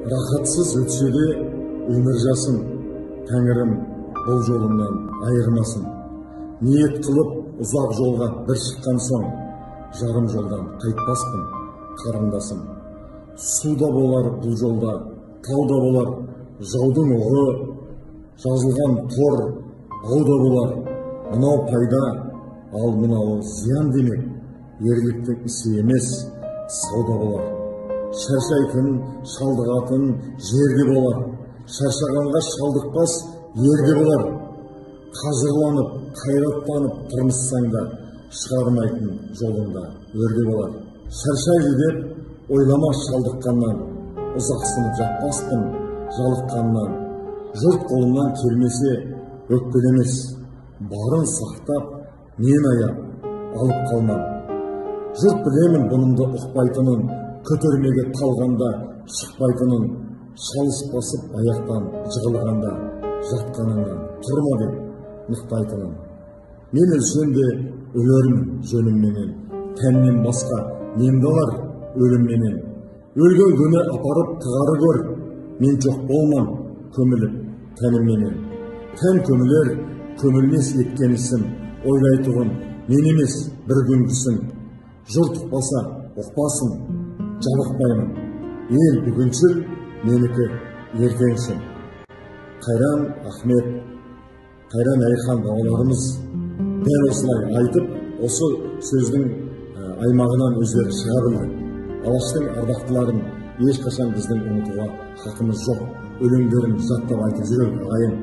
Рахатсыз өтсе де өмір жасын, Тәңірім бұл жолымнан айырмасын. Ниет қылып ұзақ жолға бір шыққан соң, жарым жолдан қайтпаспын, қарындасым. Суда болар бұл жолда, тауда болар, жаудың оғы, жазылған тор, ауда болар. Мынау пайда, ал мынау зиян демек, ерліктің ісі емес, сауда болар. Шаршайтын, шалдығатын жерде болар. Шаршағанға шалдықпас ерде болар. Қажырланып, қайраттанып тұрмыссаң да, шығармайтын жолында өрде болар. Шаршайды деп ойлама шалдыққаннан, ұзақсынып жатпаспын жалыққаннан. Жұрт қолымнан келмесе өкпелемес, барын сақтап мен аяп алып қалмам. Жұрт білемін бұнымды ұқпайтынын, көтермеге қалғанда шықпайтынын, шалыс басып аяқтан жығылғанда жатқаныңнан тұрма деп нықтайтынын. Мен өлсем де өлермін жөнімменен, тәннен басқа немді алар өлімменен. Өлген күні апарып тығары көр, мен жоқ болмам көміліп тәнімменен. Тән көмілер, көмілмес еткен ісім, ойлайтұғын мен емес бір күнгісін. Жұрт ұқпаса ұқпасын, жалықпаймын. Ел бүгіншіл, менікі ертеңшіл. Қайран Ахмет, Қайран Айхан бабаларымыз дәл осылай айтып, осы сөздің аймағынан өздері шыға білді. Алаштың ардақтыларын ешқашан біздің ұмытуға хақымыз жоқ. Өлеңдерін жаттап айтып жүрер ағайын.